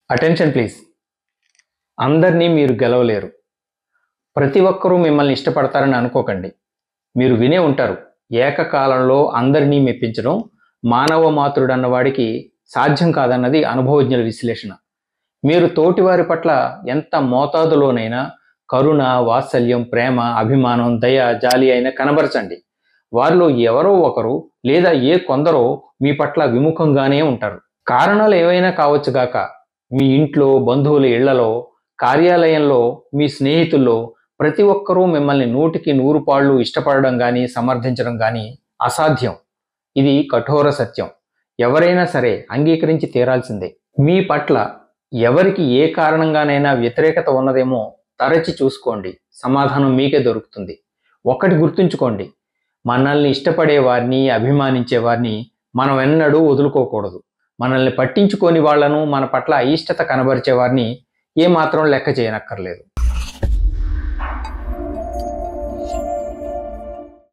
Attention please. అందరినీ మీరు గెలవలేరు. ప్రతి ఒక్కరూ మిమ్మల్ని ఇష్టపడతారని అనుకోకండి. మీరు వినే ఉంటారు, ఏకకాలంలో అందరినీ మెప్పించడం మానవ మాతృడన్నవాడికి సాధ్యం కాదన్నది అనుభవజ్ఞుల విశ్లేషణ. మీరు తోటివారి పట్ల ఎంత మోతాదులోనైనా కరుణ, వాత్సల్యం, ప్రేమ, అభిమానం, దయ, జాలి అయినా కనబరచండి. వారిలో ఎవరో ఒకరు లేదా కొందరో మీ పట్ల విముఖంగానే ఉంటారు. కారణాలు ఏవైనా కావచ్చుగాక. మీ ఇంట్లో, బంధువుల ఇళ్లలో, కార్యాలయంలో, మీ స్నేహితుల్లో ప్రతి ఒక్కరూ మిమ్మల్ని 100కి 100 పాళ్ళు ఇష్టపడడం కానీ సమర్థించడం కానీ అసాధ్యం. ఇది కఠోర సత్యం. ఎవరైనా సరే అంగీకరించి తీరాల్సిందే. మీ పట్ల ఎవరికి ఏ కారణంగానైనా వ్యతిరేకత ఉన్నదేమో తరచి చూసుకోండి, సమాధానం మీకే దొరుకుతుంది. ఒక్కటి గుర్తుంచుకోండి, మనల్ని ఇష్టపడే వారిని, అభిమానించే వారిని మనం ఎన్నడూ వదులుకోకూడదు. మనల్ని పట్టించుకోని వాళ్లను, మన పట్ల అయిష్టత కనబరిచే వారిని ఏమాత్రం లెక్క చేయనక్కర్లేదు.